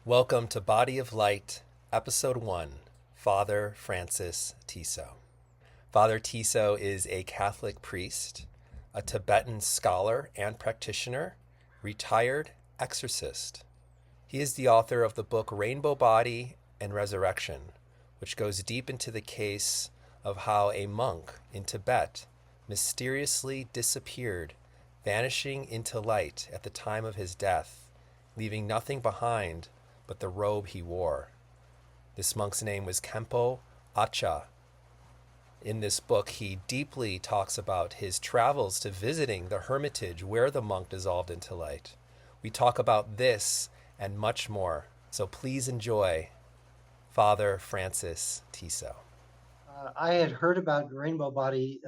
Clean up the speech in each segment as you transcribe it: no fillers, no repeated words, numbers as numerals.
Welcome to Body of Light, Episode 1, Father Francis Tiso. Father Tiso is a Catholic priest, a Tibetan scholar and practitioner, retired exorcist. He is the author of the book Rainbow Body and Resurrection, which goes deep into the case of how a monk in Tibet mysteriously disappeared, vanishing into light at the time of his death, leaving nothing behind but the robe he wore. This monk's name was Khenpo Acha. In this book, he deeply talks about his travels to visiting the hermitage where the monk dissolved into light. We talk about this and much more, so please enjoy Father Francis Tiso. I had heard about Rainbow Body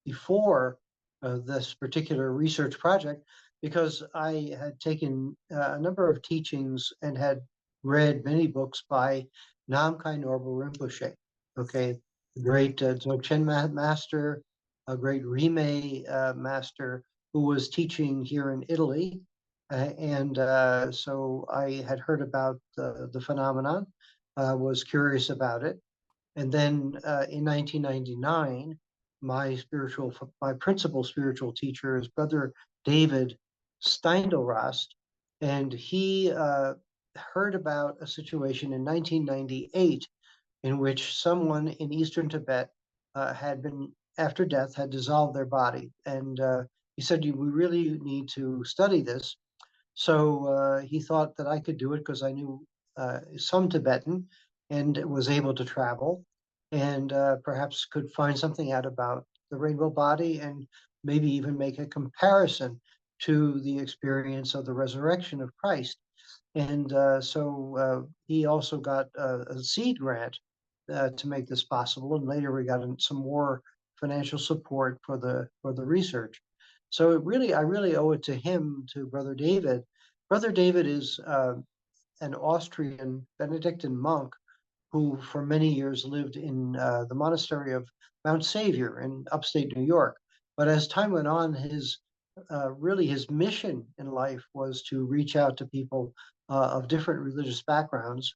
before this particular research project because I had taken a number of teachings and had read many books by Namkhai Norbu Rinpoche, okay, the great Dzogchen master, a great Rime master who was teaching here in Italy. So I had heard about the phenomenon, was curious about it. And then in 1999, my principal spiritual teacher is Brother David Steindelrast, and he heard about a situation in 1998 in which someone in eastern Tibet had been, after death, had dissolved their body. And he said, we really need to study this. So he thought that I could do it because I knew some Tibetan and was able to travel and perhaps could find something out about the rainbow body and maybe even make a comparison to the experience of the resurrection of Christ. And so he also got a seed grant to make this possible. And later we got some more financial support for the research. So I really owe it to him, to Brother David. Brother David is an Austrian Benedictine monk who for many years lived in the monastery of Mount Savior in upstate New York. But as time went on, his mission in life was to reach out to people of different religious backgrounds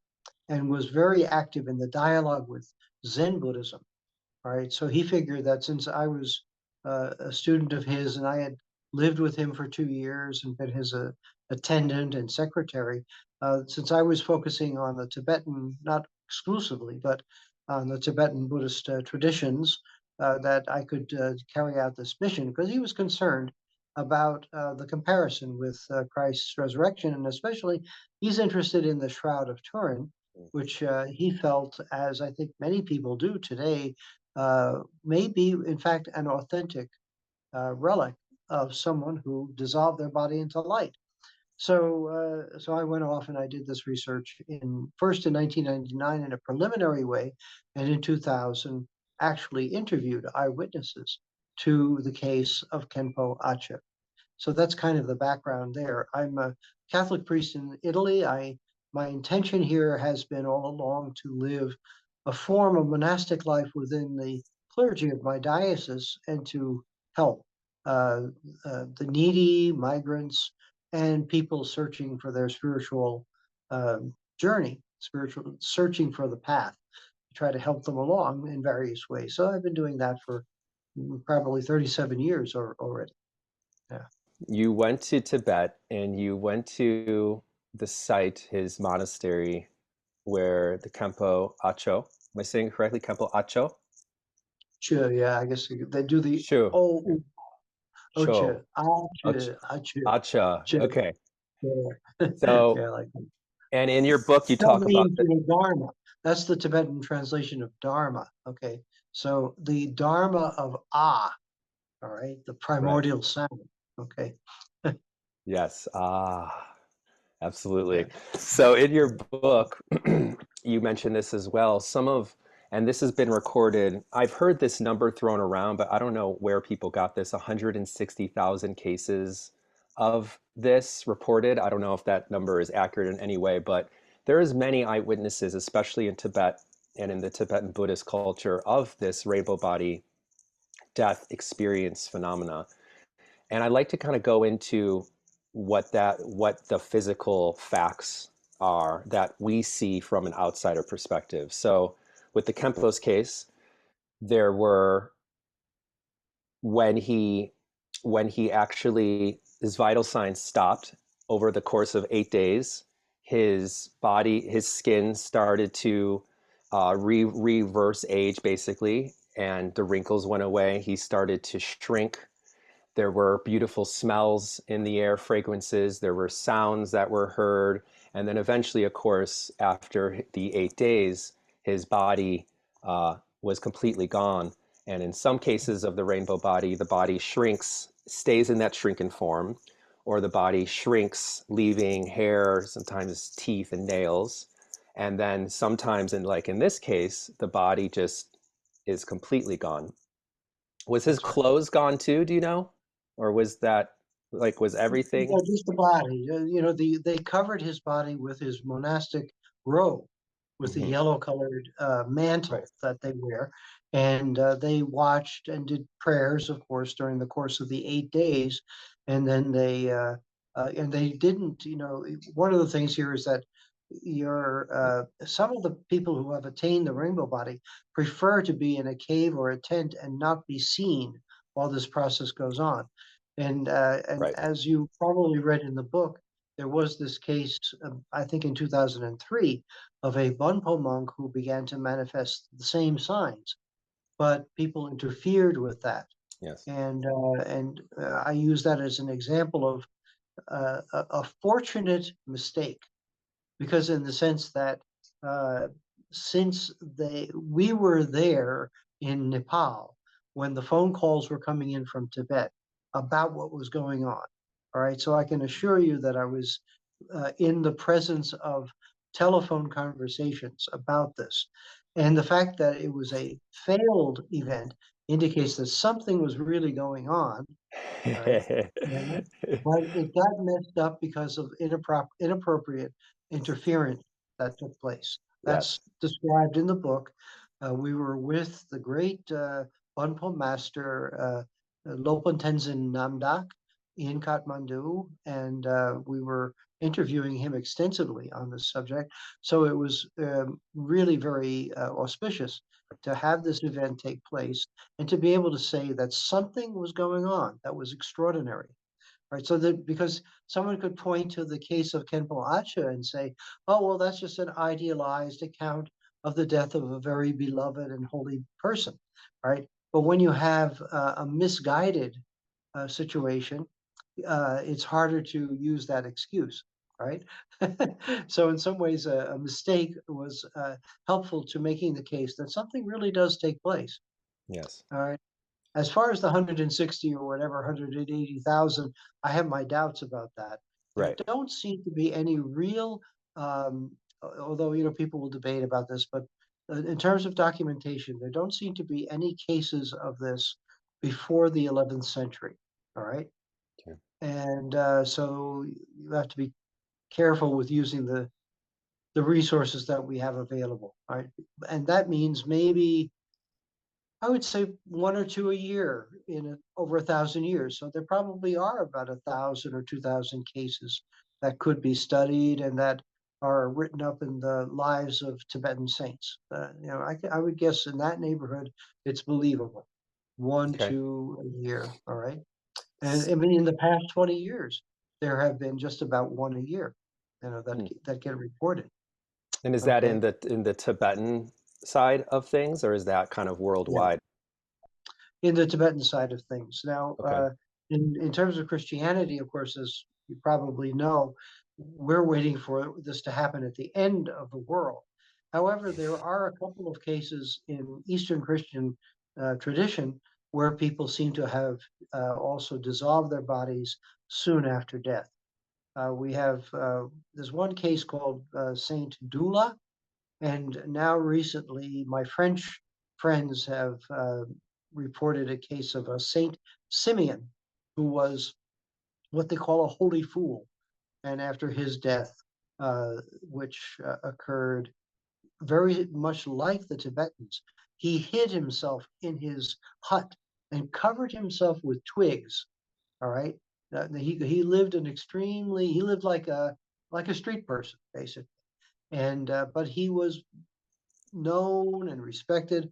and was very active in the dialogue with Zen Buddhism. All right, so he figured that since I was a student of his and I had lived with him for 2 years and been his attendant and secretary, since I was focusing on the Tibetan, not exclusively, but on the Tibetan Buddhist traditions, that I could carry out this mission because he was concerned about the comparison with Christ's resurrection, and especially he's interested in the Shroud of Turin, which he felt, as I think many people do today, may be, in fact, an authentic relic of someone who dissolved their body into light. So I went off and I did this research first in 1999 in a preliminary way, and in 2000 actually interviewed eyewitnesses to the case of Khenpo Acha. So that's kind of the background there. I'm a Catholic priest in Italy. My intention here has been all along to live a form of monastic life within the clergy of my diocese and to help the needy, migrants, and people searching for their spiritual journey, searching for the path, to try to help them along in various ways. So I've been doing that for probably 37 years already. Yeah. You went to Tibet and you went to the site, his monastery, where the Khenpo Acho, am I saying it correctly? Khenpo Acho? Sure, yeah, I guess they do the Sure. Ocha, Acha. Acha, Acha. Acha. Okay. Yeah. So, Yeah, like and in your book, you that talk about means the Dharma. That's the Tibetan translation of Dharma. Okay, so the Dharma of Ah, all right, the right. primordial sound. Okay. Yes. Absolutely. Yeah. So in your book, you mentioned this as well. And this has been recorded. I've heard this number thrown around, but I don't know where people got this. 160,000 cases of this reported. I don't know if that number is accurate in any way, but there is many eyewitnesses, especially in Tibet and in the Tibetan Buddhist culture, of this rainbow body death experience phenomena. And I'd like to kind of go into what the physical facts are that we see from an outsider perspective. So with the Kempo's case, there were when he actually his vital signs stopped over the course of 8 days. His skin started to reverse age basically, and the wrinkles went away. He started to shrink. There were beautiful smells in the air, fragrances. There were sounds that were heard. And then eventually, of course, after the 8 days, his body was completely gone. And in some cases of the rainbow body, the body shrinks, stays in that shrunken form, or the body shrinks, leaving hair, sometimes teeth and nails. And then sometimes, in this case, the body just is completely gone. Was his That's right. clothes gone too, do you know? Or was that was everything? No, just the body. They covered his body with his monastic robe, with the Hmm. yellow-colored Right, mantle that they wear, and they watched and did prayers, of course, during the course of the 8 days, and then they didn't. One of the things here is that some of the people who have attained the rainbow body prefer to be in a cave or a tent and not be seen while this process goes on. And right. as you probably read in the book, there was this case, I think in 2003, of a Bonpo monk who began to manifest the same signs, but people interfered with that. Yes. And I use that as an example of a fortunate mistake, because in the sense that uh, since we were there in Nepal when the phone calls were coming in from Tibet about what was going on. All right, so I can assure you that I was in the presence of telephone conversations about this. And the fact that it was a failed event indicates that something was really going on, right? Yeah. But it got messed up because of inappropriate interference that took place. That's Yes. described in the book. We were with the great Bonpo master Lopan Tenzin Namdak in Kathmandu, and we were interviewing him extensively on this subject. So it was really very auspicious to have this event take place and to be able to say that something was going on that was extraordinary. Right, so that because someone could point to the case of Kenpo Acha and say, "Oh, well, that's just an idealized account of the death of a very beloved and holy person," right? But when you have a misguided situation, it's harder to use that excuse, right? So in some ways, a mistake was helpful to making the case that something really does take place. Yes. All right. As far as the 160 or whatever, 180,000, I have my doubts about that. There Right. don't seem to be any real, although people will debate about this, but in terms of documentation, there don't seem to be any cases of this before the 11th century. All right, Okay. and so you have to be careful with using the resources that we have available. All right, and that means maybe I would say one or two a year over 1,000 years. So there probably are about 1,000 or 2,000 cases that could be studied and that are written up in the lives of Tibetan saints. I would guess in that neighborhood, it's believable. One, Okay. two a year. All right. And S- I mean, in the past 20 years, there have been just about one a year, hmm. that get reported. And is that Okay. in the Tibetan side of things, or is that kind of Yeah. worldwide? In the Tibetan side of things. Now, Okay. in terms of Christianity, of course, as you probably know, we're waiting for this to happen at the end of the world. However, there are a couple of cases in Eastern Christian tradition where people seem to have also dissolved their bodies soon after death. We have there's one case called Saint Dula, and now recently, my French friends have reported a case of a Saint Simeon, who was what they call a holy fool. And after his death, which occurred very much like the Tibetans, he hid himself in his hut and covered himself with twigs. All right, he lived like a street person, basically. and but he was known and respected.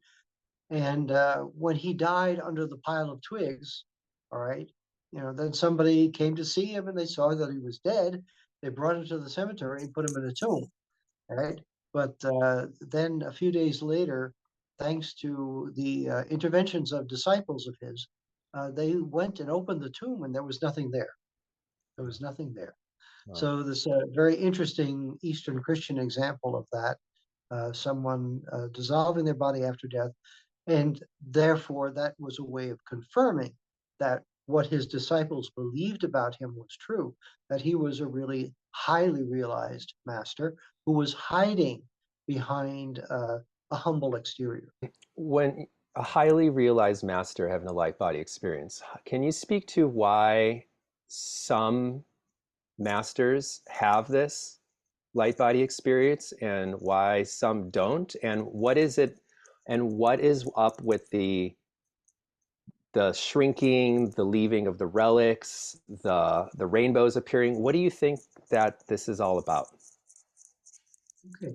And when he died under the pile of twigs, all right, then somebody came to see him and they saw that he was dead. They brought him to the cemetery and put him in a tomb, all right? But then a few days later, thanks to the interventions of disciples of his, they went and opened the tomb and there was nothing there. There was nothing there. Wow. So this very interesting Eastern Christian example of that, someone dissolving their body after death, and therefore that was a way of confirming that what his disciples believed about him was true, that he was a really highly realized master who was hiding behind a humble exterior. When a highly realized master having a light body experience, can you speak to why some masters have this light body experience and why some don't? And what is it, and what is up with the shrinking, the leaving of the relics, the rainbows appearing? What do you think that this is all about? Okay,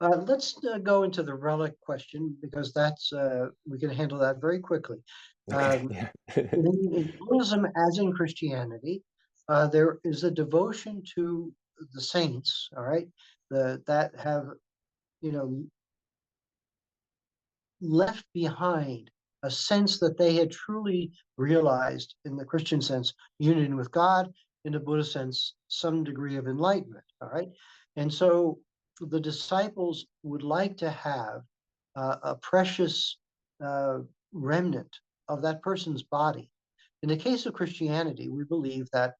let's go into the relic question because that's we can handle that very quickly. Okay. Um, Yeah. in Buddhism, as in Christianity, there is a devotion to the saints, all right, that have, you know, left behind a sense that they had truly realized, in the Christian sense, union with God, in the Buddhist sense, some degree of enlightenment, all right? And so the disciples would like to have a precious remnant of that person's body. In the case of Christianity, we believe that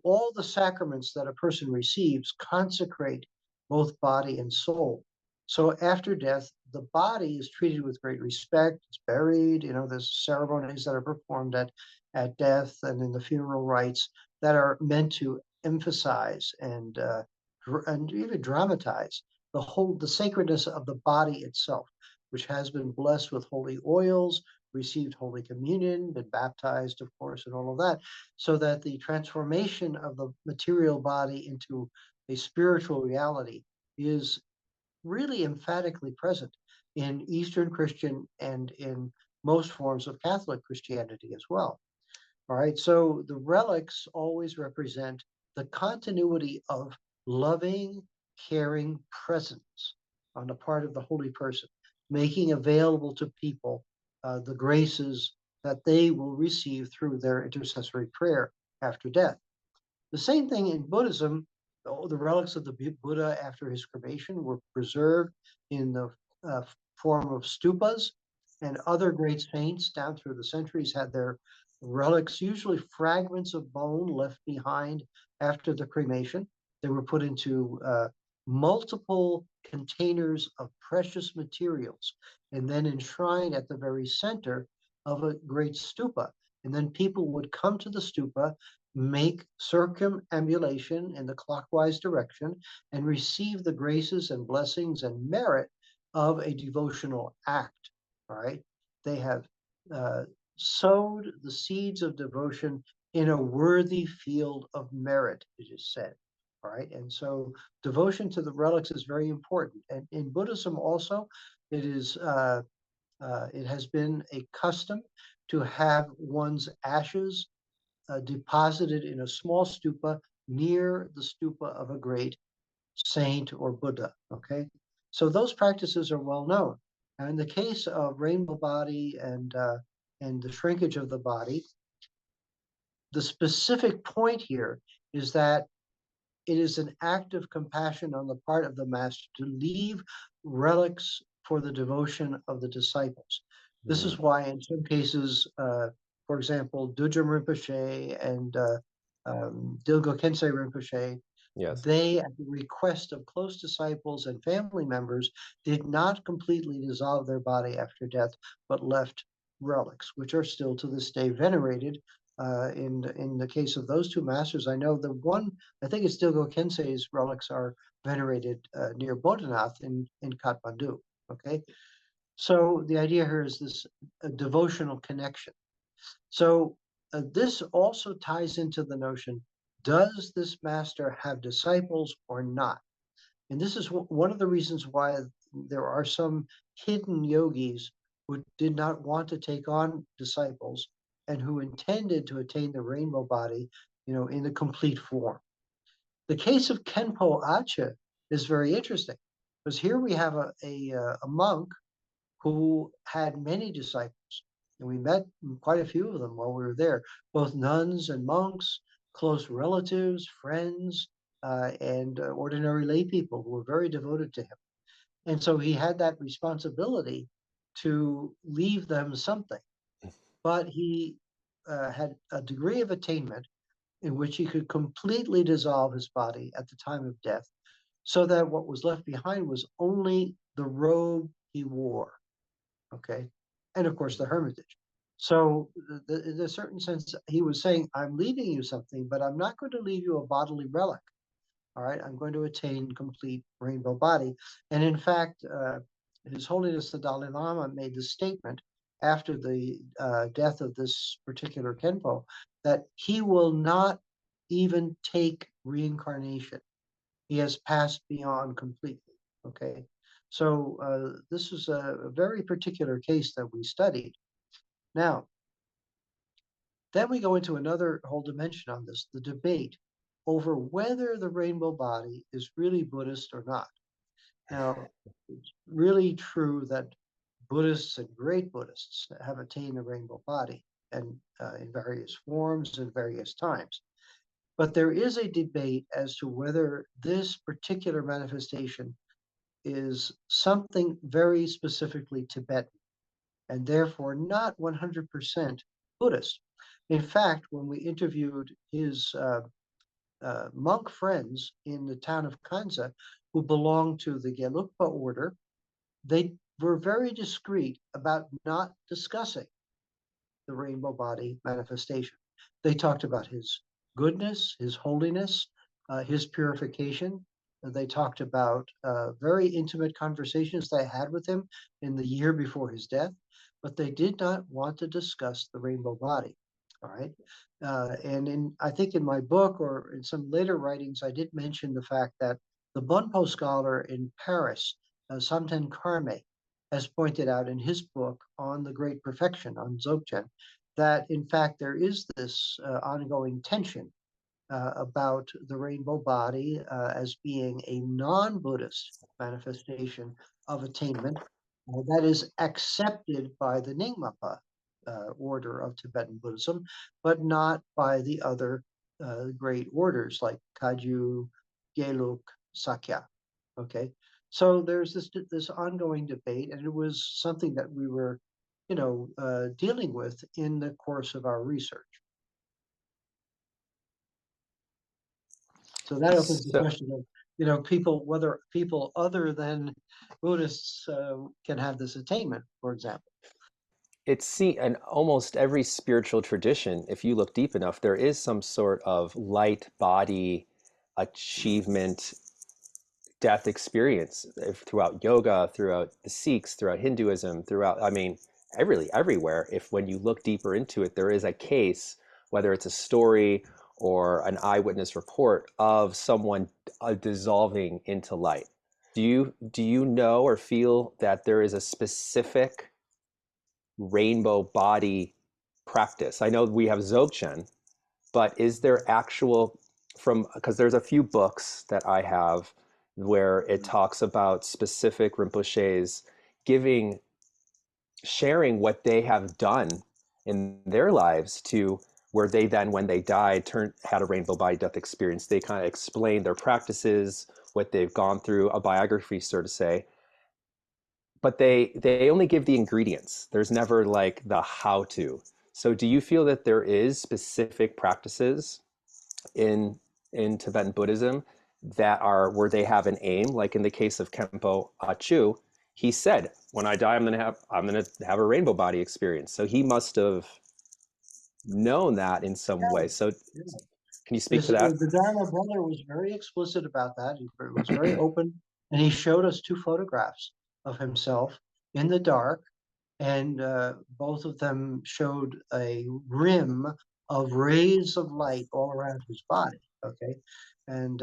all the sacraments that a person receives consecrate both body and soul. So after death, the body is treated with great respect. It's buried. There's ceremonies that are performed at death and in the funeral rites that are meant to emphasize and even dramatize the sacredness of the body itself, which has been blessed with holy oils, received Holy Communion, been baptized, of course, and all of that, so that the transformation of the material body into a spiritual reality is really emphatically present in Eastern Christian and in most forms of Catholic Christianity as well. All right, so the relics always represent the continuity of loving, caring presence on the part of the holy person, making available to people the graces that they will receive through their intercessory prayer after death. The same thing in Buddhism. The relics of the Buddha after his cremation were preserved in the uh, form of stupas, and other great saints down through the centuries had their relics, usually fragments of bone left behind after the cremation. They were put into multiple containers of precious materials and then enshrined at the very center of a great stupa. And then people would come to the stupa, make circumambulation in the clockwise direction, and receive the graces and blessings and merit of a devotional act. All right. They have uh, sowed the seeds of devotion in a worthy field of merit, it is said. All right. And so devotion to the relics is very important. And in Buddhism also, it has been a custom to have one's ashes deposited in a small stupa near the stupa of a great saint or Buddha. Okay, so those practices are well known. Now, in the case of rainbow body and the shrinkage of the body, the specific point here is that it is an act of compassion on the part of the master to leave relics for the devotion of the disciples. This Mm, is why, in some cases, for example, Dudjom Rinpoche and Dilgo Khyentse Rinpoche, yes. they, at the request of close disciples and family members, did not completely dissolve their body after death, but left relics, which are still to this day venerated. In the case of those two masters, I know the one, I think it's Dilgo Khyentse's relics are venerated near Bodhanath in Kathmandu. Okay, so the idea here is this devotional connection. So this also ties into the notion: does this master have disciples or not? And this is one of the reasons why there are some hidden yogis who did not want to take on disciples and who intended to attain the rainbow body, in the complete form. The case of Kenpo Ache is very interesting because here we have a monk who had many disciples, and we met quite a few of them while we were there, both nuns and monks, close relatives, friends, and ordinary lay people who were very devoted to him. And so he had that responsibility to leave them something, but he had a degree of attainment in which he could completely dissolve his body at the time of death, so that what was left behind was only the robe he wore. Okay. And of course, the hermitage. So, in a certain sense, he was saying, I'm leaving you something, but I'm not going to leave you a bodily relic. All right. I'm going to attain complete rainbow body. And in fact, His Holiness the Dalai Lama made the statement after the death of this particular Kenpo that he will not even take reincarnation. He has passed beyond completely. Okay. So this is a very particular case that we studied. Now, then we go into another whole dimension on this, the debate over whether the rainbow body is really Buddhist or not. Now, it's really true that Buddhists and great Buddhists have attained the rainbow body and in various forms and various times. But there is a debate as to whether this particular manifestation is something very specifically Tibetan and therefore not 100% Buddhist. In fact, when we interviewed his monk friends in the town of Kanza who belonged to the Gelugpa order, they were very discreet about not discussing the rainbow body manifestation. They talked about his goodness, his holiness, his purification. They talked about very intimate conversations they had with him in the year before his death, but they did not want to discuss the rainbow body. All right. And I think in my book or in some later writings, I did mention the fact that the Bonpo scholar in Paris, Samten Karme, has pointed out in his book on the Great Perfection, on Dzogchen, that in fact there is this ongoing tension about the rainbow body as being a non-Buddhist manifestation of attainment that is accepted by the Nyingmapa order of Tibetan Buddhism, but not by the other great orders like Kagyu, Gelug, Sakya. Okay, so there's this ongoing debate, and it was something that we were, dealing with in the course of our research. So that opens the So question of, people, whether people other than Buddhists can have this attainment, for example. it's in almost every spiritual tradition, if you look deep enough, there is some sort of light body achievement death experience throughout yoga, throughout the Sikhs, throughout Hinduism, throughout, I mean, everywhere. If when you look deeper into it, there is a case, whether it's a story or an eyewitness report of someone dissolving into light. Do you know or feel that there is a specific rainbow body practice? I know we have Dzogchen, but is there actual because there's a few books that I have where it talks about specific Rinpoches giving, sharing what they have done in their lives to where they then, when they died, had a rainbow body death experience. They kind of explain their practices, what they've gone through, a biography, so to say. But they only give the ingredients. There's never like the how to. So do you feel that there is specific practices in Tibetan Buddhism that are where they have an aim, like in the case of Khenpo Achu, he said, "When I die, I'm gonna have a rainbow body experience." So he must have known that in some way. So Yeah. can you speak This, to that? the Dharma brother was very explicit about that. He was very open, and he showed us two photographs of himself in the dark, and both of them showed a rim of rays of light all around his body. Okay, And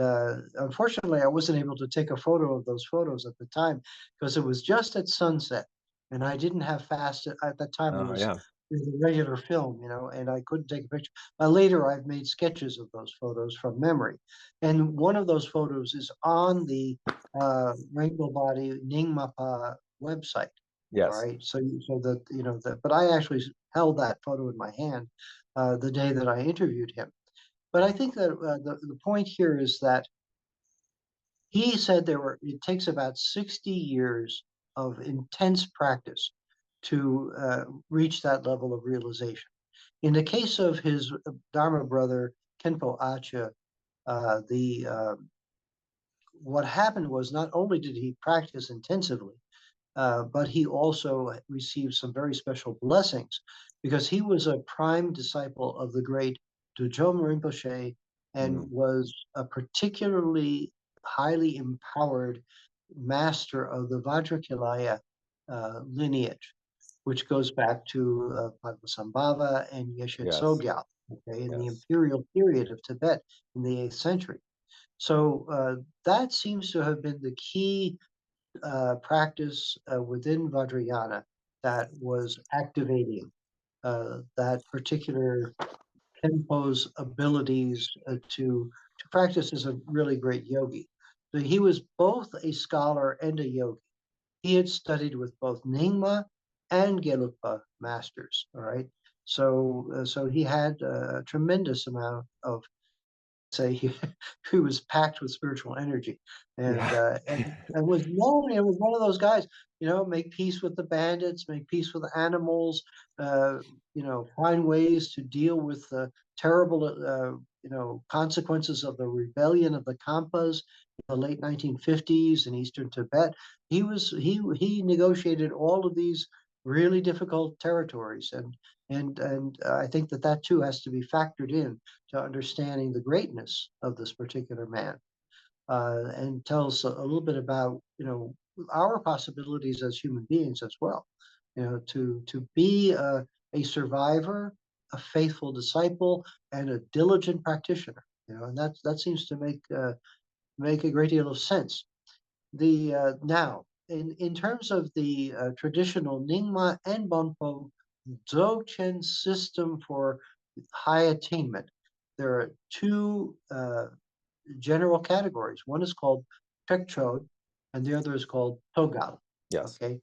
unfortunately, I wasn't able to take a photo of those photos at the time because it was just at sunset, and I didn't have fast at that time. It was Yeah. a regular film, and I couldn't take a picture. Later, I've made sketches of those photos from memory, and one of those photos is on the Rainbow Body Ningmapa website. All Yes. right, so that but I actually held that photo in my hand the day that I interviewed him. But I think that the point here is that he said it takes about 60 years of intense practice to reach that level of realization. In the case of his Dharma brother, Kenpo Acha, the what happened was not only did he practice intensively, but he also received some very special blessings because he was a prime disciple of the great Dudjom Rinpoche and was a particularly highly empowered master of the Vajrakilaya lineage, which goes back to Padmasambhava and Yeshe Yes. Tsogyal, okay, in the Yes. imperial period of Tibet in the 8th century. So that seems to have been the key practice within Vajrayana that was activating that particular Khenpo's abilities to practice as a really great yogi. So he was both a scholar and a yogi. He had studied with both Nyingma and Gelugpa masters. All right, so he had a tremendous amount of say he was packed with spiritual energy and Yeah. uh and and was known and was one of those guys, make peace with the bandits, make peace with the animals, find ways to deal with the terrible consequences of the rebellion of the Kampas in the late 1950s in eastern Tibet. He negotiated all of these really difficult territories, and I think that too has to be factored in to understanding the greatness of this particular man, and tells a little bit about our possibilities as human beings as well. To be a survivor, a faithful disciple, and a diligent practitioner. And that seems to make a great deal of sense. The Now, in terms of the traditional Nyingma and Bonpo Dzogchen system for high attainment, there are two general categories. One is called Trekchod, and the other is called Togal. Yes. Okay,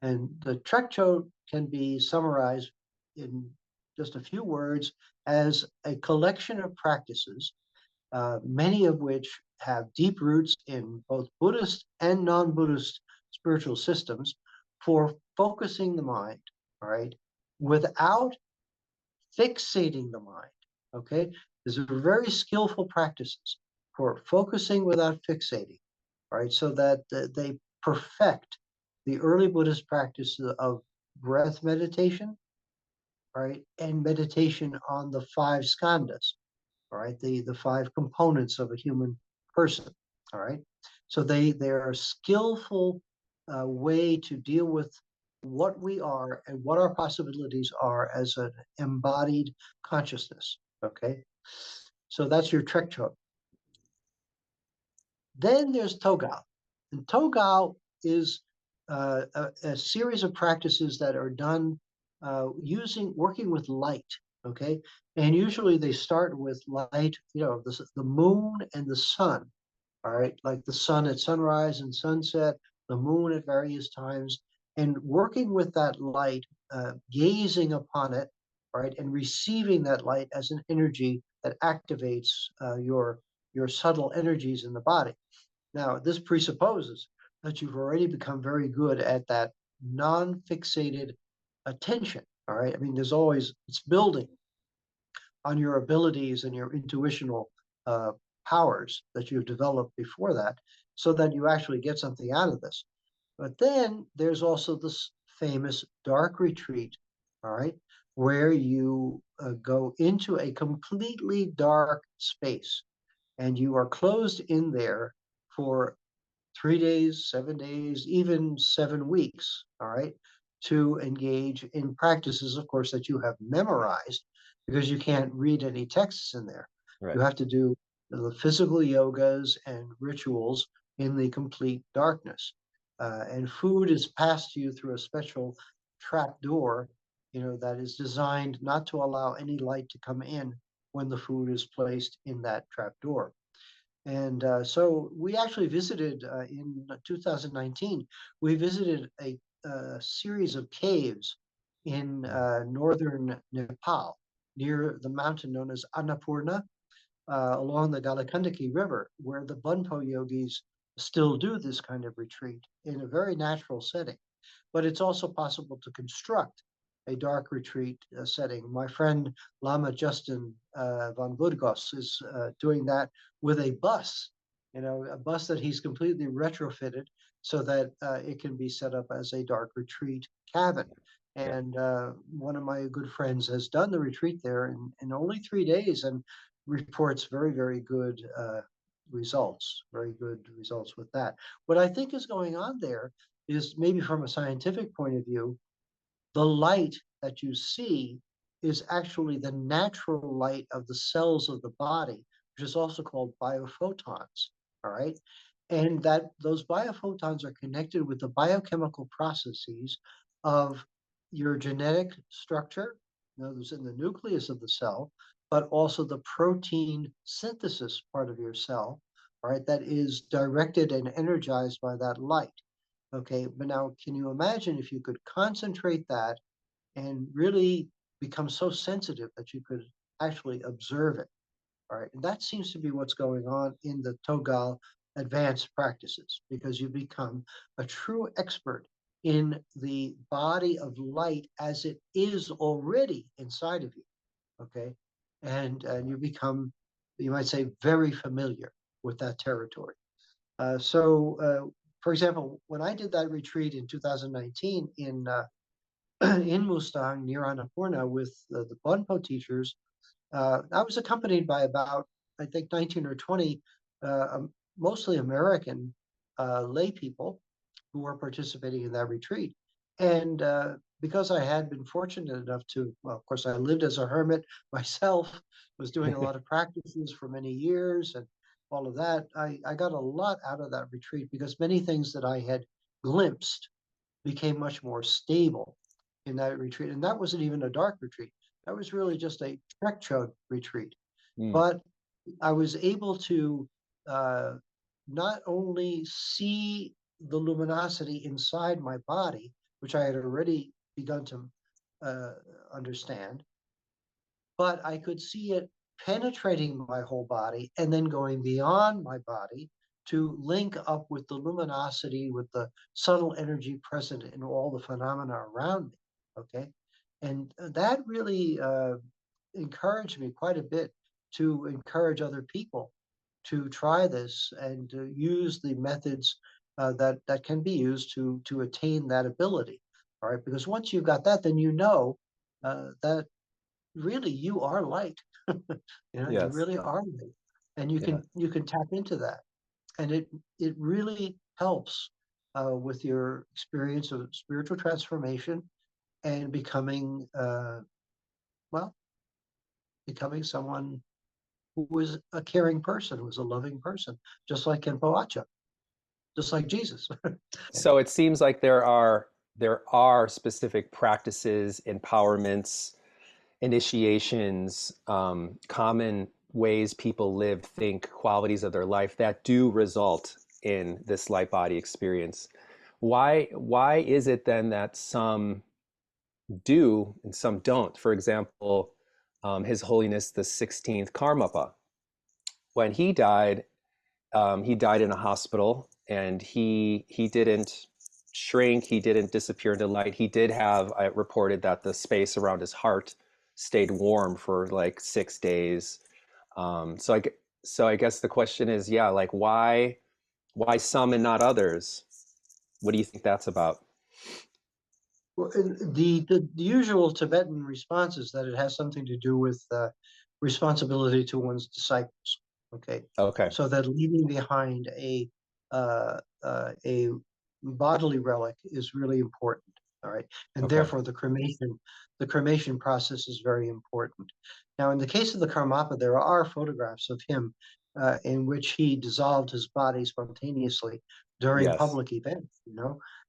and the Trekchod can be summarized in just a few words as a collection of practices, many of which have deep roots in both Buddhist and non-Buddhist spiritual systems, for focusing the mind, all right, without fixating the mind. Okay, these are very skillful practices for focusing without fixating, right? So that they perfect the early Buddhist practice of breath meditation, right, and meditation on the five skandhas, all right, the five components of a human person, all right. So they're a skillful way to deal with what we are and what our possibilities are as an embodied consciousness. Okay, so that's your Trekchot. Then there's Togal, and Togal is a series of practices that are done working with light. Okay, and usually they start with light, the moon and the sun. All right, like the sun at sunrise and sunset, the moon at various times, and working with that light, gazing upon it, right, and receiving that light as an energy that activates your subtle energies in the body. Now, this presupposes that you've already become very good at that non-fixated attention. All right, I mean, it's building on your abilities and your intuitional uh, powers that you've developed before that, so that you actually get something out of this. But then there's also this famous dark retreat, all right, where you go into a completely dark space and you are closed in there for 3 days, 7 days, even 7 weeks, all right, to engage in practices, of course, that you have memorized because you can't read any texts in there. Right. You have to do the physical yogas and rituals in the complete darkness. And food is passed to you through a special trap door, that is designed not to allow any light to come in when the food is placed in that trap door. And so we actually visited in 2019, we visited a series of caves in northern Nepal near the mountain known as Annapurna, along the Galakandaki River, where the Bunpo yogis still do this kind of retreat in a very natural setting. But it's also possible to construct a dark retreat setting. My friend Lama Justin von Budgos is doing that with a bus, a bus that he's completely retrofitted so that it can be set up as a dark retreat cabin. And one of my good friends has done the retreat there in only 3 days and reports very, very good results, very good results with that. What I think is going on there is, maybe from a scientific point of view, the light that you see is actually the natural light of the cells of the body, which is also called biophotons. All right. And that those biophotons are connected with the biochemical processes of your genetic structure, those in the nucleus of the cell, but also the protein synthesis part of your cell, all right, that is directed and energized by that light. Okay, but now can you imagine if you could concentrate that and really become so sensitive that you could actually observe it? All right, and that seems to be what's going on in the Togal advanced practices, because you become a true expert in the body of light as it is already inside of you. Okay, and you become, you might say, very familiar with that territory. For example, when I did that retreat in 2019 in in Mustang near Annapurna with the Bonpo teachers, I was accompanied by about, I think, 19 or 20, mostly American lay people who were participating in that retreat. And because I had been fortunate enough to, well, of course, I lived as a hermit myself, was doing a lot of practices for many years and all of that, I got a lot out of that retreat, because many things that I had glimpsed became much more stable in that retreat. And that wasn't even a dark retreat. That was really just a trek chode retreat. Mm. But I was able to not only see the luminosity inside my body, which I had already begun to understand, but I could see it penetrating my whole body and then going beyond my body to link up with the luminosity, with the subtle energy present in all the phenomena around me. Okay. And that really encouraged me quite a bit to encourage other people to try this and to use the methods that can be used to attain that ability. All right. Because once you've got that, then that really you are light. You Yes. really are light, and Yeah. you can tap into that, and it really helps with your experience of spiritual transformation and becoming well, becoming someone who was a caring person, who was a loving person, just like Kenpo, just like Jesus. So it seems like there are specific practices, empowerments, initiations, common ways people live, think, qualities of their life that do result in this light body experience. Why is it then that some do and some don't? For example, His Holiness the 16th Karmapa, when he died in a hospital, and he didn't shrink, he didn't disappear into light. He did have, I reported that the space around his heart stayed warm for like 6 days. So I guess the question is, yeah, like why some and not others? What do you think that's about? Well, the usual Tibetan response is that it has something to do with responsibility to one's disciples. Okay, Okay. so that leaving behind a bodily relic is really important. All right, and Okay. therefore the cremation process is very important. Now, in the case of the Karmapa, there are photographs of him in which he dissolved his body spontaneously during Yes. public events,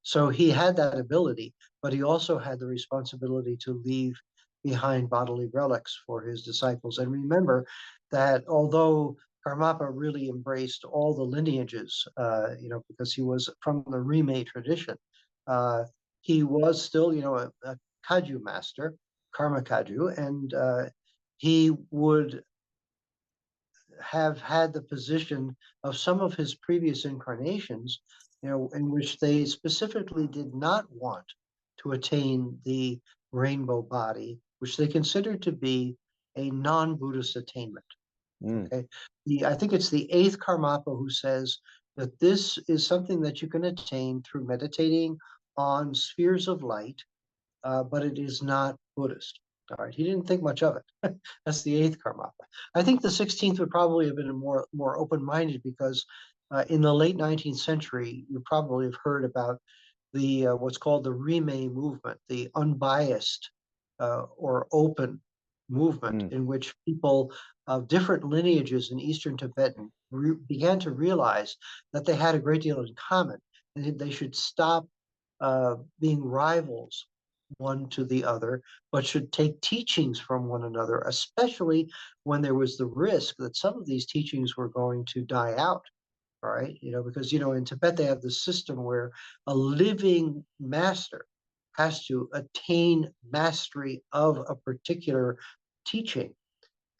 So he had that ability, but he also had the responsibility to leave behind bodily relics for his disciples. And remember that although Karmapa really embraced all the lineages, because he was from the Rime tradition, he was still, a Kaju master, Karma Kaju, and he would have had the position of some of his previous incarnations, in which they specifically did not want to attain the rainbow body, which they considered to be a non-Buddhist attainment. Okay, I think it's the eighth Karmapa who says that this is something that you can attain through meditating on spheres of light, but it is not Buddhist. All right, he didn't think much of it. That's the eighth Karmapa. I think the 16th would probably have been more open-minded because in the late 19th century, you probably have heard about the what's called the Rime movement, the unbiased or open movement, in which people of different lineages in Eastern Tibetan began to realize that they had a great deal in common, and they should stop being rivals one to the other, but should take teachings from one another, especially when there was the risk that some of these teachings were going to die out. Right? Because in Tibet they have the system where a living master has to attain mastery of a particular teaching.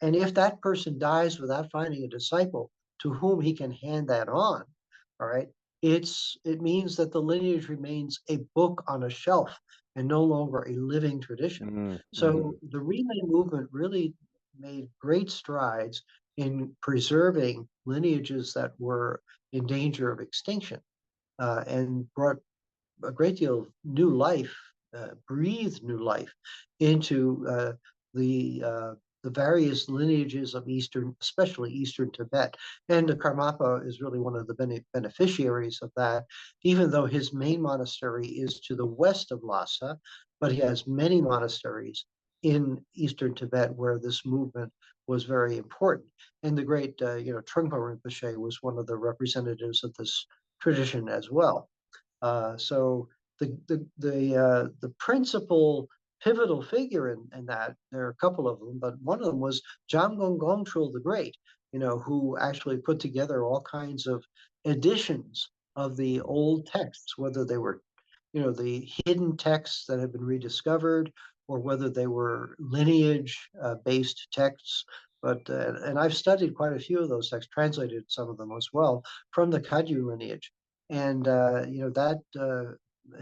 And if that person dies without finding a disciple to whom he can hand that on, all right, it means that the lineage remains a book on a shelf and no longer a living tradition. So the Relay movement really made great strides in preserving lineages that were in danger of extinction, and brought a great deal of new life, breathed new life into the various lineages of Eastern, especially Eastern Tibet. And the Karmapa is really one of the beneficiaries of that, even though his main monastery is to the west of Lhasa, but he has many monasteries in Eastern Tibet where this movement was very important. And the great, Trungpa Rinpoche was one of the representatives of this tradition as well. So the principal pivotal figure in that, there are a couple of them, but one of them was Jamgon Gongtrul the Great, who actually put together all kinds of editions of the old texts, whether they were, the hidden texts that have been rediscovered, or whether they were lineage based texts. But and I've studied quite a few of those texts, translated some of them as well from the Kagyu lineage, and that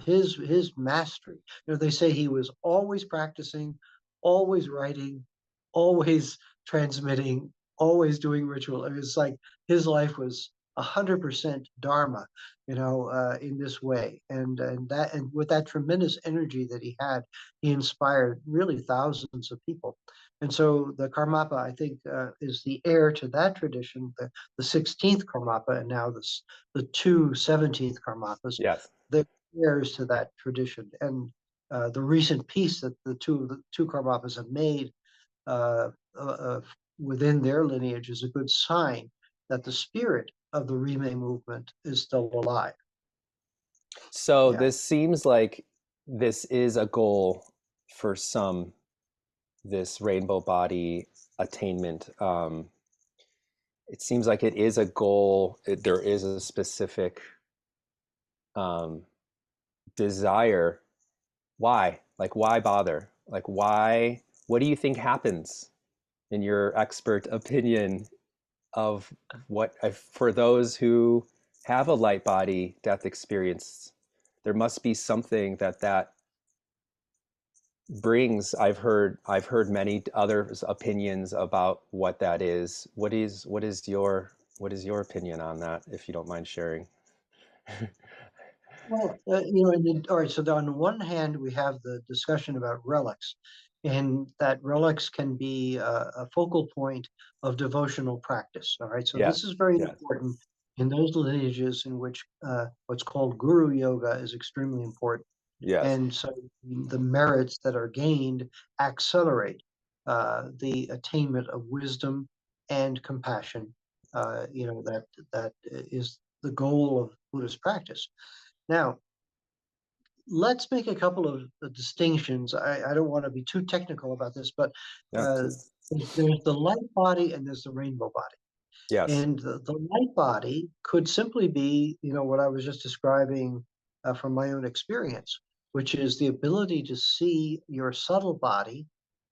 his mastery. They say he was always practicing, always writing, always transmitting, always doing ritual. I mean, it's like his life was 100% Dharma, in this way, and with that tremendous energy that he had, he inspired really thousands of people. And so the Karmapa, I think, is the heir to that tradition, the 16th Karmapa, and now the two 17th Karmapas. Yes. They're heirs to that tradition. And the recent peace that the two Karmapas have made within their lineage is a good sign that the spirit of the Rime movement is still alive. So Yeah. this seems like this is a goal for some, this rainbow body attainment. It seems like it is a goal. There is a specific desire. Why? Like, why bother? Like, why? What do you think happens, in your expert opinion, of what, for those who have a light body death experience? There must be something that brings. I've heard many others' opinions about what that is. What is your opinion on that, if you don't mind sharing? Well, all right. So on the one hand, we have the discussion about relics, and that relics can be a focal point of devotional practice. All right. So Yes. this is very Yes. important in those lineages in which what's called guru yoga is extremely important. Yes. And so the merits that are gained accelerate the attainment of wisdom and compassion that is the goal of Buddhist practice. Now, let's make a couple of distinctions. I don't want to be too technical about this, but Yeah, please. there's the light body and there's the rainbow body. Yes. And the light body could simply be, what I was just describing from my own experience, which is the ability to see your subtle body,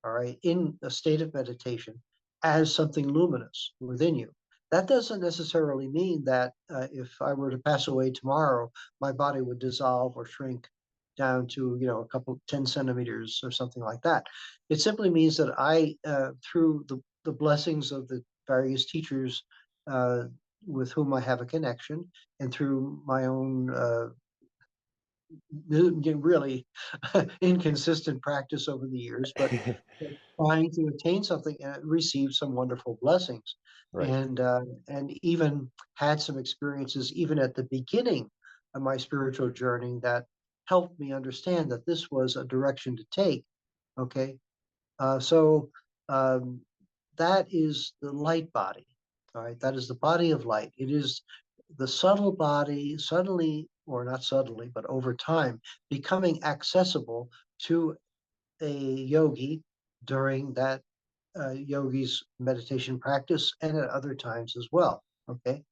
all right, in a state of meditation as something luminous within you. That doesn't necessarily mean that if I were to pass away tomorrow, my body would dissolve or shrink down to, a couple 10 centimeters or something like that. It simply means that I, through the blessings of the various teachers uh, with whom I have a connection, and through my own really inconsistent practice over the years, but trying to attain something and receive some wonderful blessings, Right. and even had some experiences even at the beginning of my spiritual journey that helped me understand that this was a direction to take. Okay, so um, that is the light body. All right, that is the body of light. It is the subtle body, suddenly, or not suddenly, but over time, becoming accessible to a yogi during that yogi's meditation practice and at other times as well. Okay,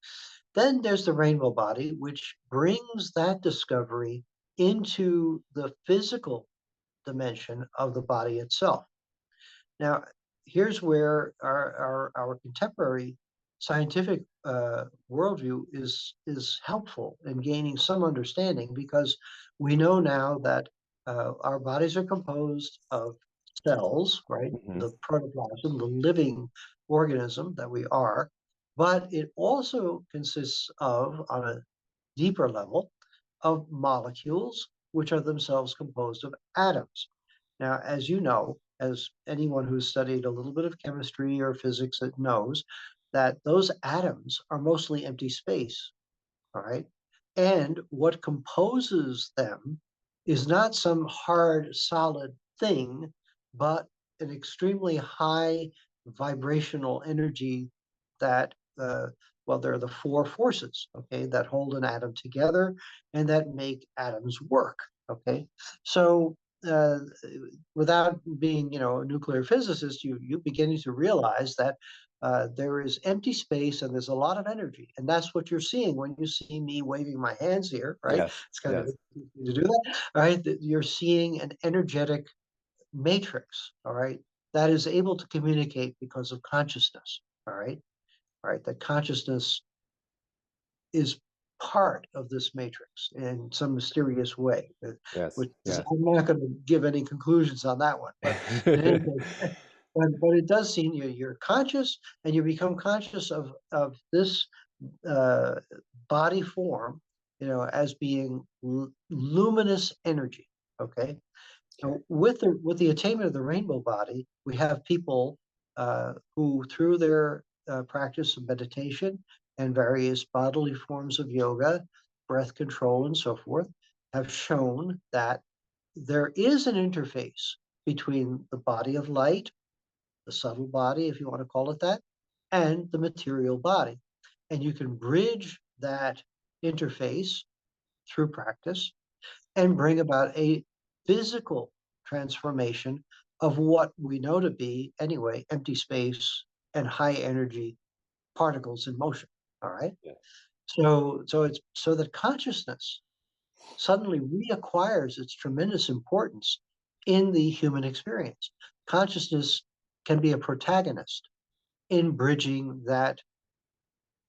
then there's the rainbow body, which brings that discovery into the physical dimension of the body itself. Now, here's where our contemporary scientific worldview is helpful in gaining some understanding, because we know now that our bodies are composed of cells, right? Hmm. The protoplasm, the living organism that we are, but it also consists of, on a deeper level, of molecules, which are themselves composed of atoms. Now, as you know, as anyone who's studied a little bit of chemistry or physics that knows, that those atoms are mostly empty space, all right? And what composes them is not some hard, solid thing, but an extremely high vibrational energy that, well, there are the four forces, okay, that hold an atom together and that make atoms work, okay? So, uh, without being, a nuclear physicist, you beginning to realize that there is empty space and there's a lot of energy. And that's what you're seeing when you see me waving my hands here, right? Yes. It's kind of Yes. interesting to do that, all right? That you're seeing an energetic matrix, all right, that is able to communicate because of consciousness, all right? All right, that consciousness is part of this matrix in some mysterious way, Yes. which is, Yes. I'm not going to give any conclusions on that one, but in any case, but it does seem you're conscious, and you become conscious of this uh, body form, as being luminous energy. Okay, Okay. now, with the attainment of the rainbow body, we have people who, through their practice of meditation and various bodily forms of yoga, breath control, and so forth, have shown that there is an interface between the body of light, the subtle body, if you want to call it that, and the material body. And you can bridge that interface through practice and bring about a physical transformation of what we know to be, anyway, empty space and high energy particles in motion. All right. Yeah. So it's so that consciousness suddenly reacquires its tremendous importance in the human experience. Consciousness can be a protagonist in bridging that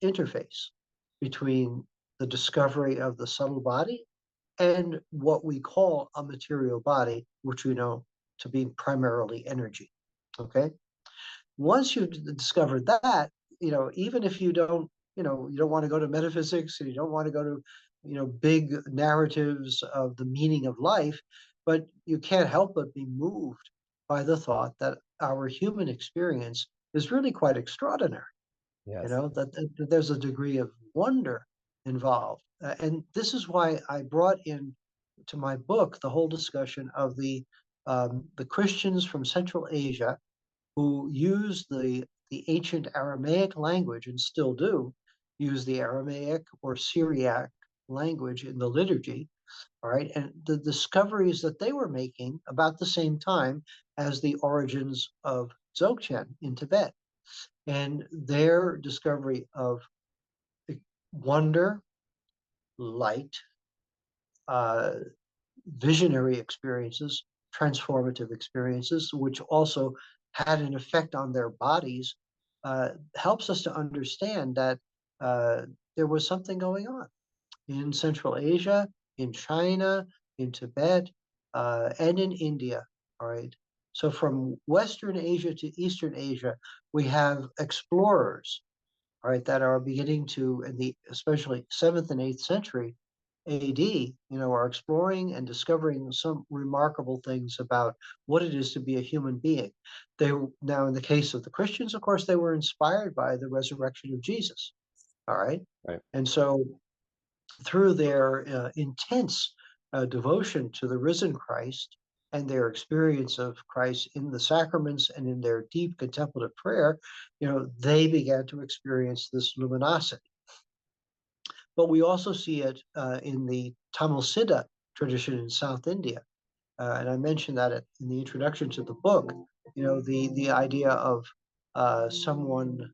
interface between the discovery of the subtle body and what we call a material body, which we know to be primarily energy. Okay. Once you've discovered that, even if you don't want to go to metaphysics and you don't want to go to, big narratives of the meaning of life, but you can't help but be moved by the thought that our human experience is really quite extraordinary. Yes. That there's a degree of wonder involved. And this is why I brought in to my book the whole discussion of the Christians from Central Asia who use the the ancient Aramaic language, and still do use the Aramaic or Syriac language in the liturgy. All right, and the discoveries that they were making about the same time as the origins of Dzogchen in Tibet, and their discovery of wonder, light, uh, visionary experiences, transformative experiences, which also had an effect on their bodies, helps us to understand that there was something going on in Central Asia, in China, in Tibet, and in India. All right. So from Western Asia to Eastern Asia, we have explorers, all right, that are beginning to, in the especially 7th and 8th century AD, are exploring and discovering some remarkable things about what it is to be a human being. Now, in the case of the Christians, of course, they were inspired by the resurrection of Jesus. All right. Right. And so through their intense devotion to the risen Christ and their experience of Christ in the sacraments and in their deep contemplative prayer, they began to experience this luminosity. But we also see it in the Tamil Siddha tradition in South India. And I mentioned that in the introduction to the book, the idea of someone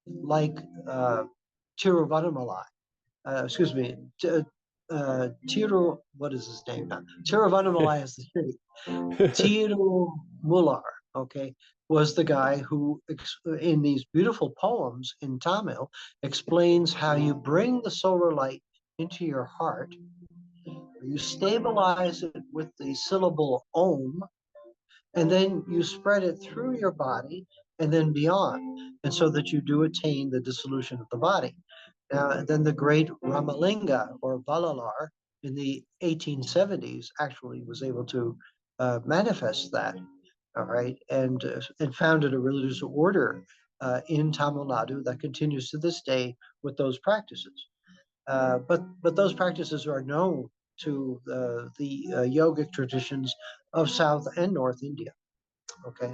like Tiruvannamalai, excuse me, what is his name now? Tiruvannamalai is the city. Tirumular, okay, was the guy who, in these beautiful poems in Tamil, explains how you bring the solar light into your heart, you stabilize it with the syllable Om, and then you spread it through your body and then beyond, and so that you do attain the dissolution of the body. Then the great Ramalinga or Valalar in the 1870s actually was able to manifest that, all right, and founded a religious order in Tamil Nadu that continues to this day with those practices. But those practices are known to the yogic traditions of South and North India. Okay,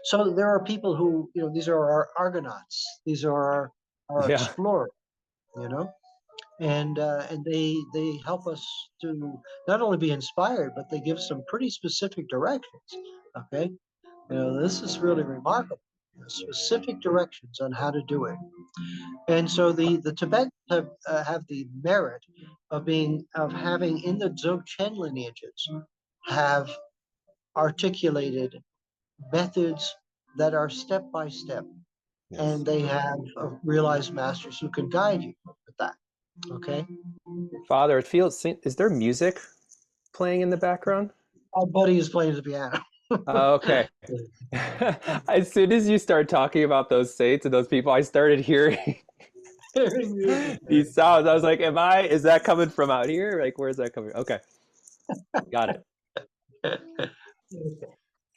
so there are people who, these are our Argonauts, these are our Yeah. explorers, you know, and they help us to not only be inspired, but they give some pretty specific directions. Okay, this is really remarkable. Specific directions on how to do it. And so the Tibetans have the merit of having in the Dzogchen lineages have articulated methods that are step by step, Yes. and they have realized masters who can guide you with that. Okay, Father, it feels. Is there music playing in the background? our buddy is playing the piano. Oh, okay. As soon as you start talking about those saints and those people, I started hearing Hearing music. these sounds. I was like, is that coming from out here? Like, where's that coming? Okay, got it.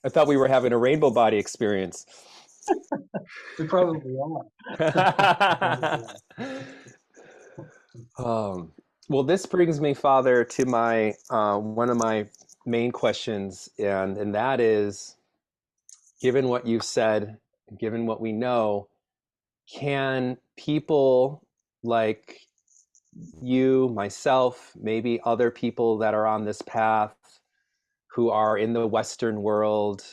I thought we were having a rainbow body experience. We probably are. Well, this brings me, Father, to my one of my main questions, and that is, given what you've said, given what we know, can people like you, myself, maybe other people that are on this path who are in the Western world,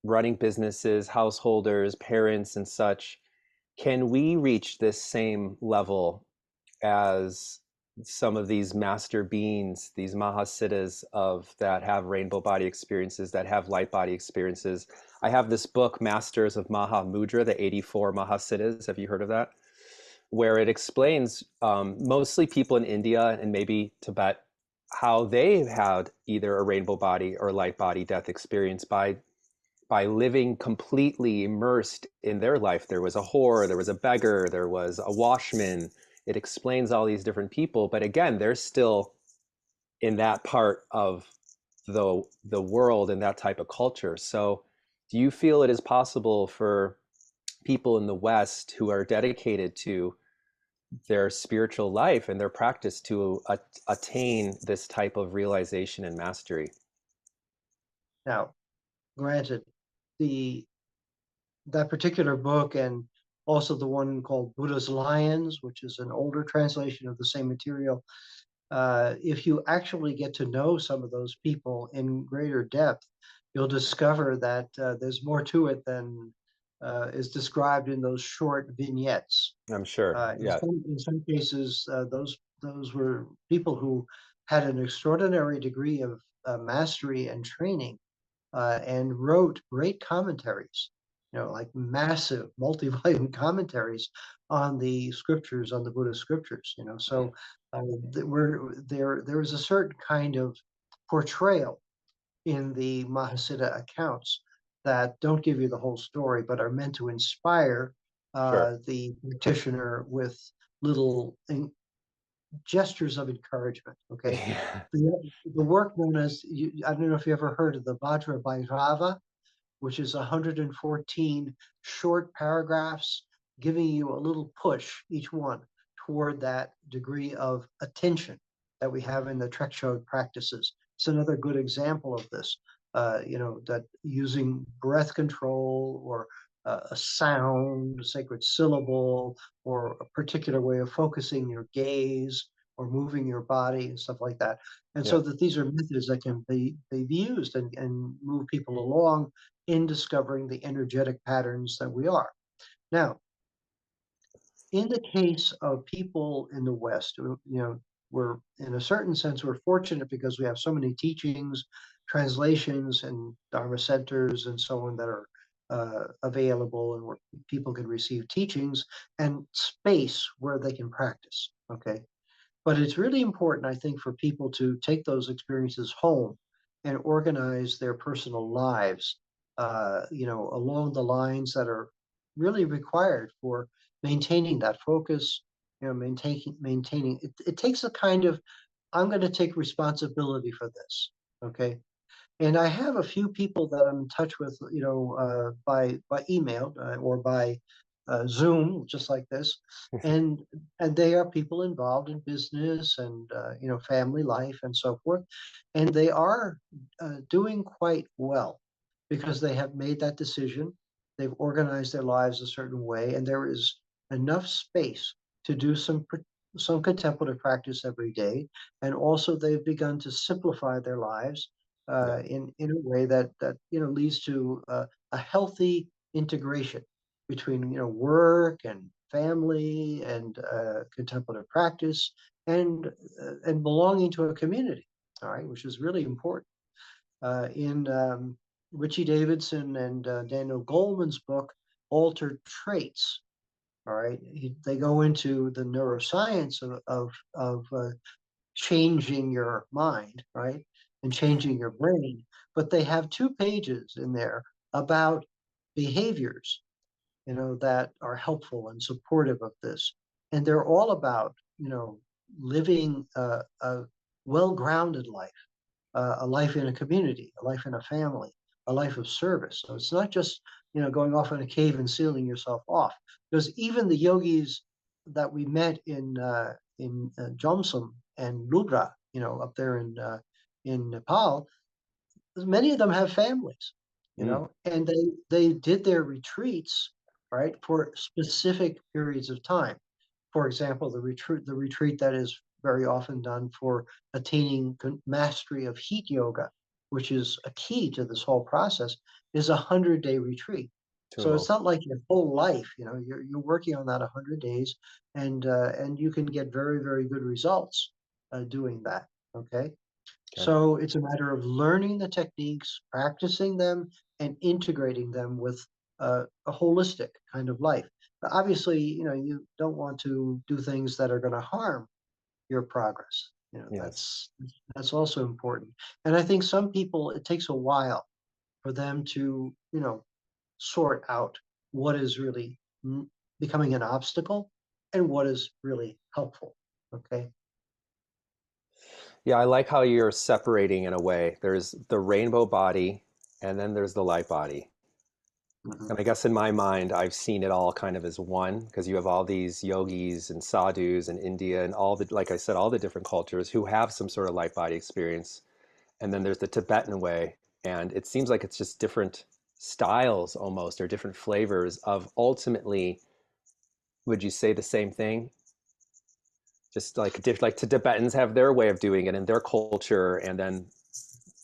running businesses, householders, parents, and such, can we reach this same level as some of these master beings, these Mahasiddhas that have rainbow body experiences, that have light body experiences? I have this book, Masters of Maha Mudra, the 84 Mahasiddhas. Have you heard of that? Where it explains mostly people in India and maybe Tibet, how they had either a rainbow body or light body death experience by living completely immersed in their life. There was a whore, there was a beggar, there was a washman. It explains all these different people, but again, they're still in that part of the world and that type of culture. So do you feel it is possible for people in the West who are dedicated to their spiritual life and their practice to attain this type of realization and mastery? Now, granted, the that particular book, and also the one called Buddha's Lions, which is an older translation of the same material. If you actually get to know some of those people in greater depth, you'll discover that there's more to it than is described in those short vignettes. I'm sure. Yeah, In some cases, those were people who had an extraordinary degree of mastery and training, and wrote great commentaries, like massive multi-volume commentaries on the scriptures, on the Buddhist scriptures. So there is a certain kind of portrayal in the Mahasiddha accounts that don't give you the whole story, but are meant to inspire sure. the practitioner with little gestures of encouragement. Okay, Yeah. the work known as, I don't know if you ever heard of the Vajra Bhairava, which is 114 short paragraphs giving you a little push, each one, toward that degree of attention that we have in the Trekchö practices. It's another good example of this, that using breath control, or a sound, a sacred syllable, or a particular way of focusing your gaze or moving your body and stuff like that. And Yeah. so that these are methods that can be used and move people along in discovering the energetic patterns that we are. Now, in the case of people in the West, we're, in a certain sense, we're fortunate because we have so many teachings, translations, and Dharma centers and so on that are available, and where people can receive teachings and space where they can practice. Okay. But it's really important, I think, for people to take those experiences home and organize their personal lives, along the lines that are really required for maintaining that focus, maintaining it. It takes a kind of, I'm going to take responsibility for this. Okay. And I have a few people that I'm in touch with, by email, or by Zoom, just like this, and they are people involved in business and family life and so forth, and they are doing quite well because they have made that decision. They've organized their lives a certain way, and there is enough space to do some contemplative practice every day, and also they've begun to simplify their lives Yeah. in a way that leads to a healthy integration between work and family and contemplative practice, and belonging to a community. All right, which is really important. In Richie Davidson and Daniel Goleman's book, Altered Traits. All right, they go into the neuroscience of changing your mind, right? And changing your brain. But they have 2 pages in there about behaviors, that are helpful and supportive of this. And they're all about, living a well-grounded life, a life in a community, a life in a family, a life of service. So it's not just, going off in a cave and sealing yourself off. Because even the yogis that we met in Jomsom and Lubra, up there in Nepal, many of them have families, Mm. and they did their retreats, right, for specific periods of time. For example, the retreat that is very often done for attaining mastery of heat yoga, which is a key to this whole process, is 100-day retreat. So it's Tumo. not like your whole life, you're working on that 100 days, and you can get very, very good results doing that. Okay. Okay. So it's a matter of learning the techniques, practicing them, and integrating them with a holistic kind of life. Obviously, you don't want to do things that are going to harm your progress. Yes. That's also important. And I think some people, it takes a while for them to, sort out what is really becoming an obstacle and what is really helpful. Okay. Yeah, I like how you're separating in a way. There's the rainbow body, and then there's the light body. Mhm. And I guess in my mind, I've seen it all kind of as one, because you have all these yogis and sadhus in India and all the, like I said, all the different cultures who have some sort of light body experience. And then there's the Tibetan way. And it seems like it's just different. styles almost, or different flavors of ultimately, would you say the same thing? Just like the Tibetans have their way of doing it in their culture, and then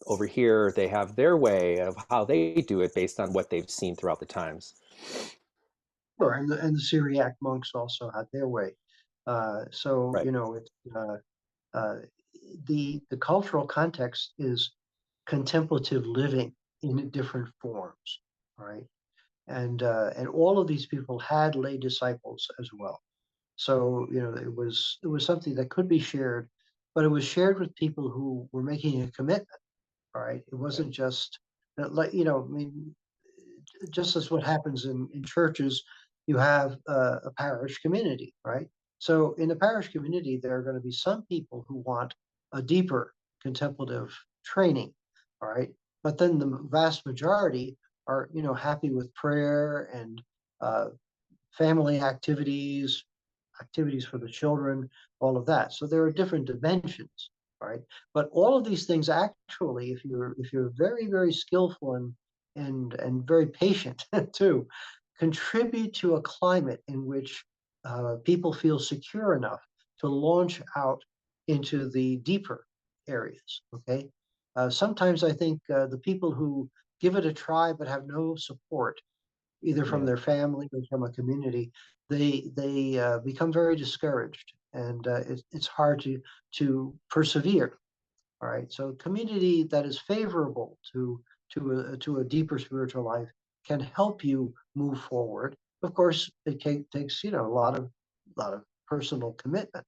over here they have their way of how they do it based on what they've seen throughout the times. Sure, and the Syriac monks also had their way. So Right. it's uh, the cultural context is contemplative living in different forms, right? And all of these people had lay disciples as well. So it was something that could be shared, but it was shared with people who were making a commitment. All right, it Right. wasn't just like I mean, just as what happens in churches, you have a parish community, right? So in the parish community, there are going to be some people who want a deeper contemplative training, all right? But then the vast majority are, happy with prayer and uh, family activities for the children, all of that. So there are different dimensions, right? But all of these things actually, if you're very, very skillful and very patient too, contribute to a climate in which people feel secure enough to launch out into the deeper areas. Okay. Sometimes I think the people who give it a try but have no support either from Yeah. their family or from a community, they become very discouraged, and it's hard to persevere. All right, so community that is favorable to a deeper spiritual life can help you move forward. Of course, it takes a lot of personal commitment.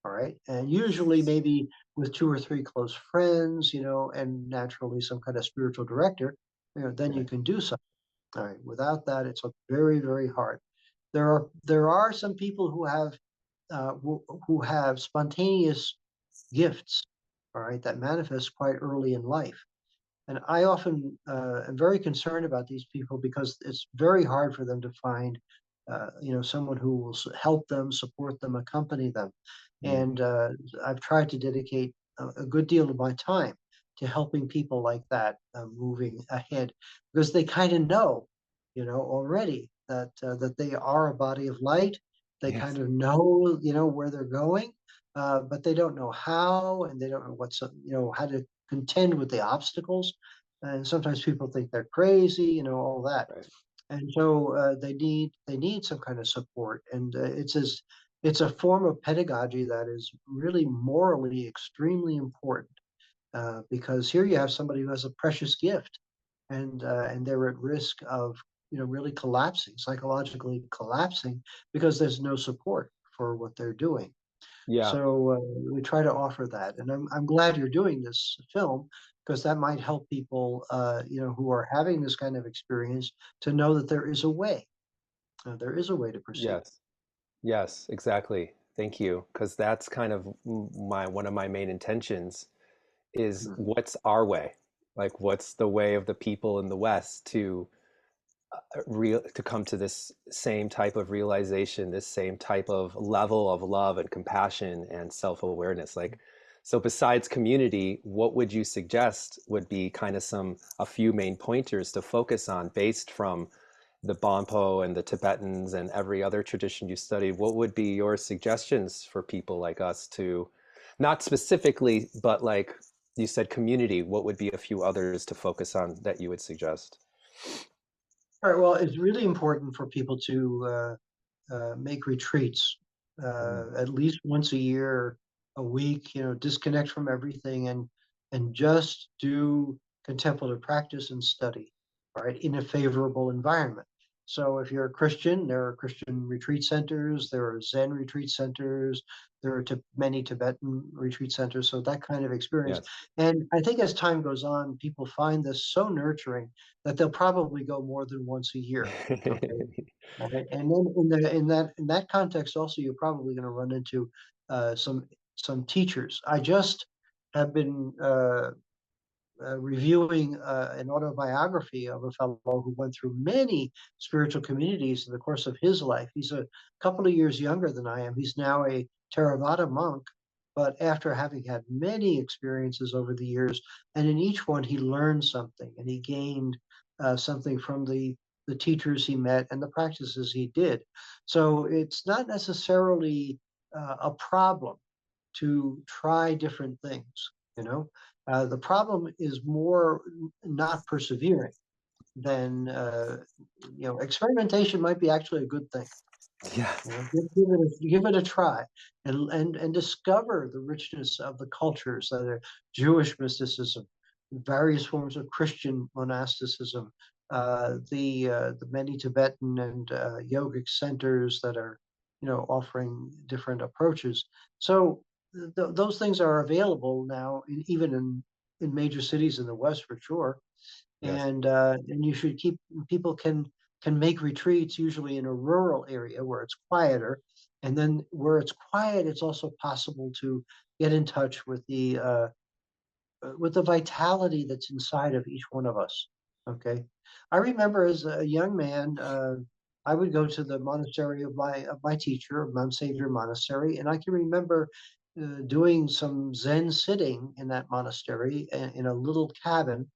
All right, and usually maybe with two or three close friends, and naturally some kind of spiritual director, then you Right. can do something. All right. Without that, it's very, very hard. There are some people who have spontaneous gifts, all right, that manifest quite early in life. And I often am very concerned about these people because it's very hard for them to find, someone who will help them, support them, accompany them. Mm. And I've tried to dedicate a good deal of my time to helping people like that moving ahead because they kind of know, already that they are a body of light. They Yes. kind of know, where they're going, but they don't know how, and they don't know how to contend with the obstacles. And sometimes people think they're crazy, all that. Right. And so they need some kind of support. And it's a form of pedagogy that is really morally extremely important because here you have somebody who has a precious gift, and they're at risk of really collapsing, psychologically collapsing, because there's no support for what they're doing. Yeah. So we try to offer that, and I'm glad you're doing this film because that might help people, who are having this kind of experience to know that there is a way. There is a way to proceed. Yes. Yes, exactly. Thank you. Because that's kind of my one of my main intentions is Mhm. what's our way? Like, what's the way of the people in the West to real to come to this same type of realization, this same type of level of love and compassion and self-awareness? Like, so besides community, what would you suggest would be kind of a few main pointers to focus on based from the Bonpo and the Tibetans and every other tradition you studied? What would be your suggestions for people like us to, not specifically, but like you said, community? What would be a few others to focus on that you would suggest? All right. Well, it's really important for people to make retreats Mm. at least once a year, a week. Disconnect from everything and just do contemplative practice and study, right, in a favorable environment. So if you're a Christian, there are Christian retreat centers, there are Zen retreat centers, there are many Tibetan retreat centers. So that kind of experience. Yes. And I think as time goes on, people find this so nurturing that they'll probably go more than once a year. Okay. Right. And then in that context, also, you're probably going to run into some teachers. I just have been reviewing an autobiography of a fellow who went through many spiritual communities in the course of his life. He's a couple of years younger than I am. He's now a Theravada monk, but after having had many experiences over the years, and in each one he learned something and he gained something from the teachers he met and the practices he did. So it's not necessarily a problem to try different things. You know, the problem is more not persevering than experimentation might be actually a good thing. Yeah. You know, give it a try, and discover the richness of the cultures that are Jewish mysticism, various forms of Christian monasticism, the many Tibetan and yogic centers that are, offering different approaches. So those things are available now, even in major cities in the West for sure. Yes. And you should keep people can make retreats usually in a rural area where it's quieter, and then where it's quiet, it's also possible to get in touch with the vitality that's inside of each one of us. Okay, I remember as a young man, I would go to the monastery of my teacher, Mount Savior Monastery, and I can remember doing some Zen sitting in that monastery in a little cabin,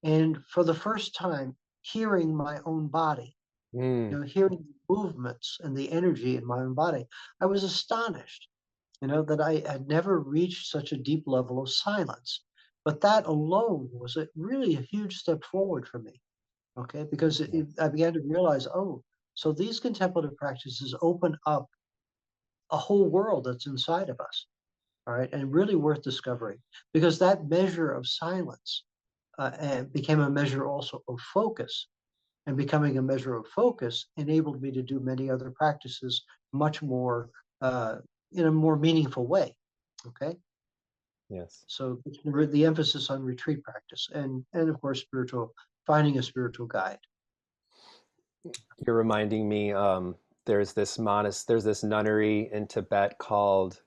and for the first time, hearing my own body, Mm. hearing the movements and the energy in my own body. I was astonished, that I had never reached such a deep level of silence. But that alone was really a huge step forward for me, okay? Because I began to realize, oh, so these contemplative practices open up a whole world that's inside of us, all right, and really worth discovering. Because that measure of silence and became a measure also of focus, and becoming a measure of focus enabled me to do many other practices much more uh, in a more meaningful way. Okay, Yes. so the emphasis on retreat practice and of course finding a spiritual guide. You're reminding me, there's this nunnery in Tibet called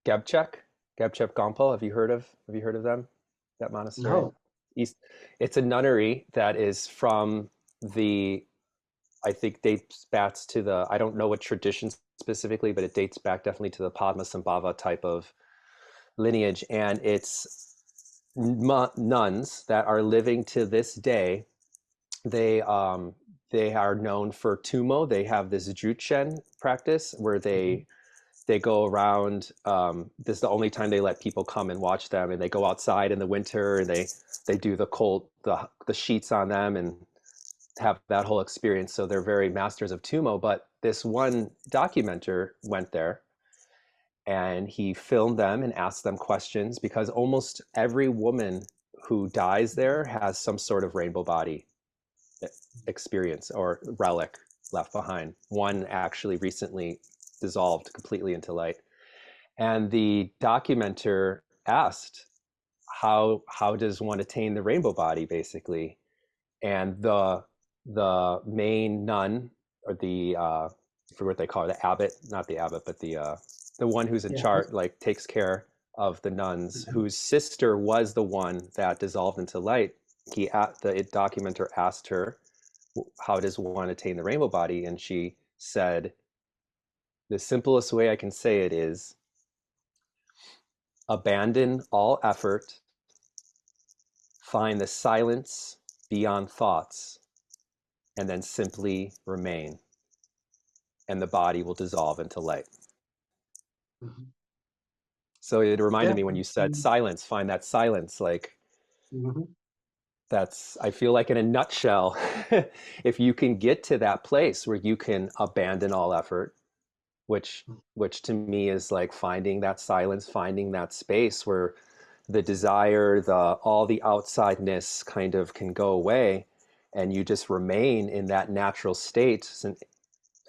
Gebchek, Gebchek Gompo. Have you heard of them? That monastery? No, East. It's a nunnery that is from the, I think dates back to the, I don't know what tradition specifically, but it dates back definitely to the Padmasambhava type of lineage. And it's nuns that are living to this day. They they are known for tumo. They have this jutchen practice where mhm. they go around. This is the only time they let people come and watch them, and they go outside in the winter and they do the sheets on them and have that whole experience. So they're very masters of tumo. But this one documenter went there and he filmed them and asked them questions because almost every woman who dies there has some sort of rainbow body experience or relic left behind. One actually recently dissolved completely into light. And the documenter asked, how does one attain the rainbow body, basically? And the main nun, or the I forget what they call her, the abbot, not the abbot, but the one who's in Yeah. charge, like takes care of the nuns, Mhm. whose sister was the one that dissolved into light. The documenter asked her, how does one attain the rainbow body? And she said, the simplest way I can say it is abandon all effort, find the silence beyond thoughts, and then simply remain. And the body will dissolve into light. Mhm. So it reminded Yeah. me when you said silence, find that silence. Like, Mhm. that's, I feel like in a nutshell, if you can get to that place where you can abandon all effort, which which to me is like finding that silence, finding that space where the desire, the all the outsideness kind of can go away, and you just remain in that natural state. And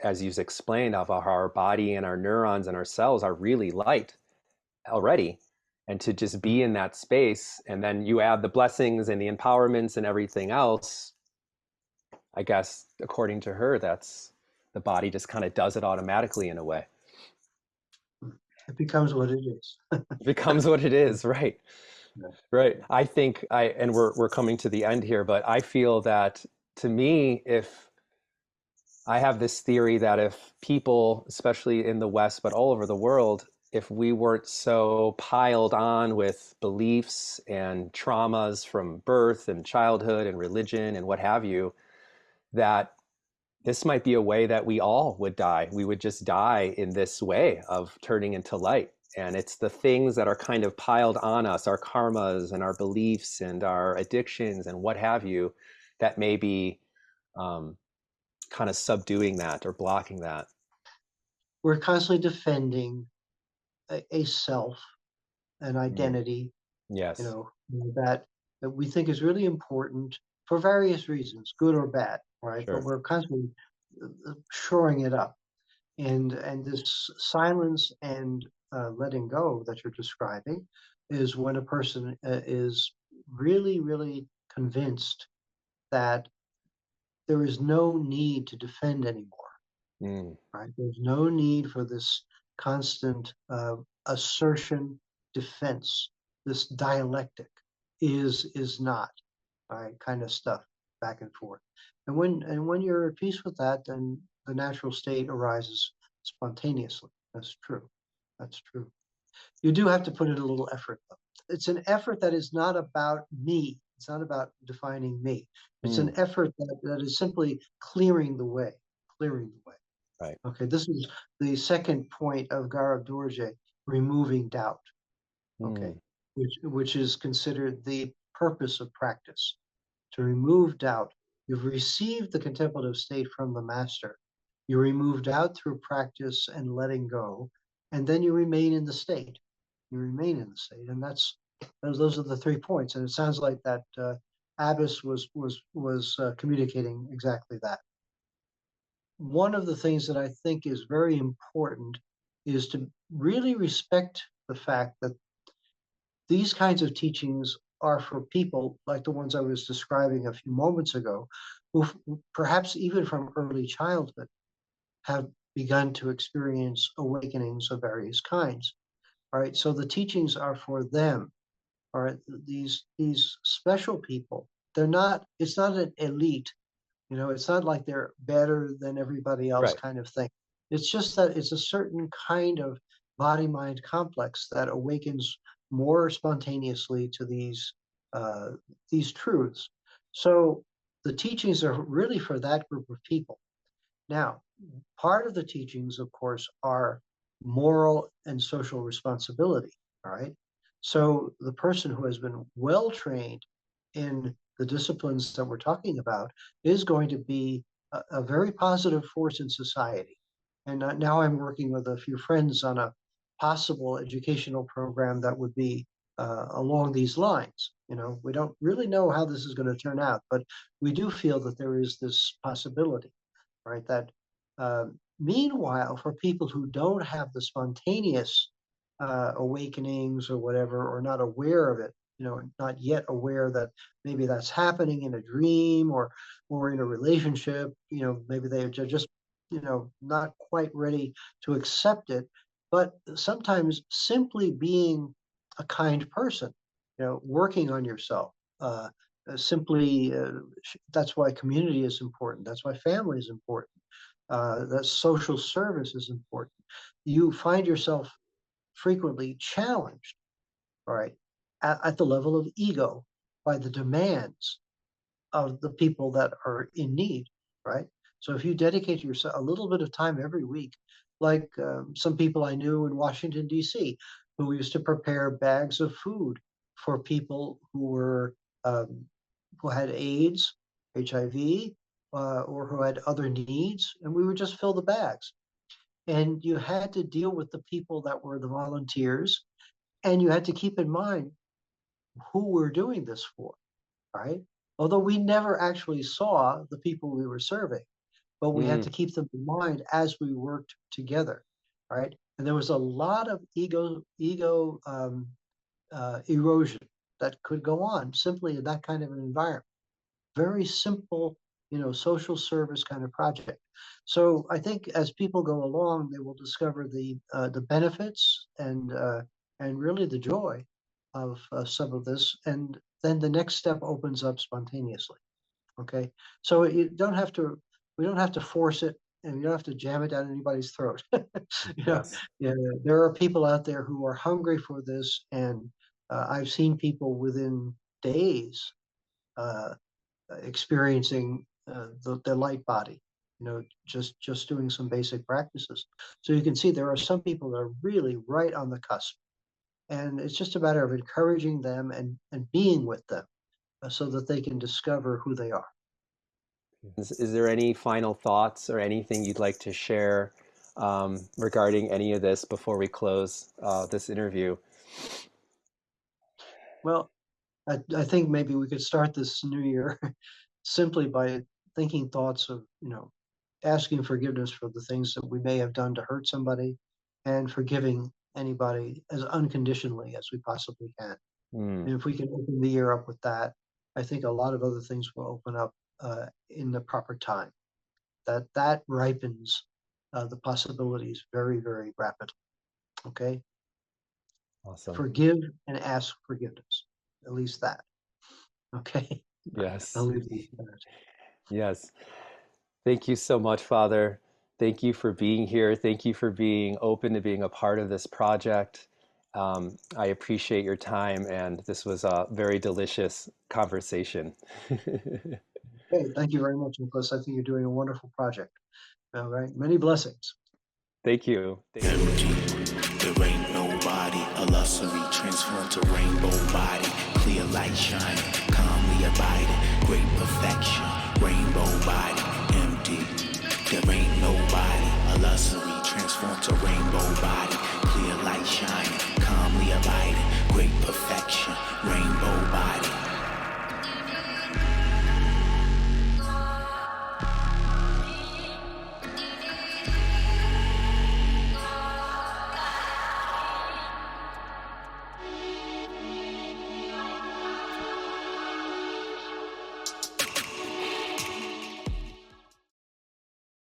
as you've explained, of how our body and our neurons and our cells are really light already, and to just be in that space, and then you add the blessings and the empowerments and everything else. I guess according to her, that's the body just kind of does it automatically in a way. It becomes what it is. It becomes what it is, right? Yeah. Right. I think and we're coming to the end here, but I feel that, to me, if I have this theory that if people, especially in the West, but all over the world, if we weren't so piled on with beliefs and traumas from birth and childhood and religion and what have you, that this might be a way that we all would die. We would just die in this way of turning into light. And it's the things that are kind of piled on us, our karmas and our beliefs and our addictions and what have you, that may be kind of subduing that or blocking that. We're constantly defending a self, an Mm. identity, Yes, that we think is really important for various reasons, good or bad, right? But sure. we're constantly shoring it up. And this silence and letting go that you're describing is when a person is really, really convinced that there is no need to defend anymore, Mm. right? There's no need for this constant assertion, defense, this dialectic is not, right? Kind of stuff back and forth. And when you're at peace with that, then the natural state arises spontaneously. That's true. That's true. You do have to put in a little effort, though. It's an effort that is not about me. It's not about defining me. It's Mm. an effort that is simply clearing the way, clearing the way. Right. Okay, this is the second point of Gaurav Dorje, removing doubt. Okay, Mm. which is considered the purpose of practice, to remove doubt. You've received the contemplative state from the master. You remove doubt through practice and letting go, and then you remain in the state. You remain in the state, and those are the 3 points. And it sounds like that Abbess was communicating exactly that. One of the things that I think is very important is to really respect the fact that these kinds of teachings are for people like the ones I was describing a few moments ago, who perhaps even from early childhood have begun to experience awakenings of various kinds. All right, so the teachings are for them. All right, these special people. They're not. It's not an elite. It's not like they're better than everybody else Right. kind of thing. It's just that it's a certain kind of body mind complex that awakens more spontaneously to these truths. So the teachings are really for that group of people. Now, part of the teachings, of course, are moral and social responsibility. All right. So the person who has been well trained in the disciplines that we're talking about is going to be a very positive force in society. And now I'm working with a few friends on a possible educational program that would be along these lines. We don't really know how this is going to turn out, but we do feel that there is this possibility, right? That meanwhile, for people who don't have the spontaneous awakenings or whatever, or not aware of it, not yet aware that maybe that's happening in a dream or in a relationship, maybe they're just, not quite ready to accept it. But sometimes simply being a kind person, working on yourself, simply that's why community is important. That's why family is important. That social service is important. You find yourself frequently challenged, all right, at the level of ego by the demands of the people that are in need, right? So if you dedicate yourself a little bit of time every week, like some people I knew in Washington, D.C., who used to prepare bags of food for people um, who had AIDS, HIV, or who had other needs, and we would just fill the bags. And you had to deal with the people that were the volunteers, and you had to keep in mind who we're doing this for, right? Although we never actually saw the people we were serving, but we had Mm. to keep them in mind as we worked together, right? And there was a lot of ego erosion that could go on simply in that kind of an environment. Very simple, social service kind of project. So I think as people go along, they will discover the benefits and really the joy of some of this, and then the next step opens up spontaneously. Okay, so you don't have to. We don't have to force it. and you don't have to jam it down anybody's throat. Yes. Yeah, there are people out there who are hungry for this, and I've seen people within days uh, experiencing the light body. Just doing some basic practices. So you can see there are some people that are really right on the cusp, and it's just a matter of encouraging them and being with them so that they can discover who they are. Is there any final thoughts or anything you'd like to share regarding any of this before we close this interview? Well, I think maybe we could start this new year simply by thinking thoughts of, asking forgiveness for the things that we may have done to hurt somebody, and forgiving anybody as unconditionally as we possibly can. Mm, And if we can open the year up with that, I think a lot of other things will open up in the proper time. That ripens the possibilities very, very rapidly. Okay, awesome. forgive and ask forgiveness. At least that. Okay, I'll Yes. leave it at that. Yes. Thank you so much, Father. Thank you for being here. Thank you for being open to being a part of this project. I appreciate your time, and this was a very delicious conversation. Hey, thank you very much, Nicolas. I think you're doing a wonderful project. All right, many blessings. Thank you. Energy, there ain't nobody. Illusory, transform to rainbow body. Clear light shining, calmly abiding. Great perfection, rainbow body. Empty, there ain't nobody. Illusory, transform to rainbow body. Clear light shining, calmly abiding. Great perfection, rainbow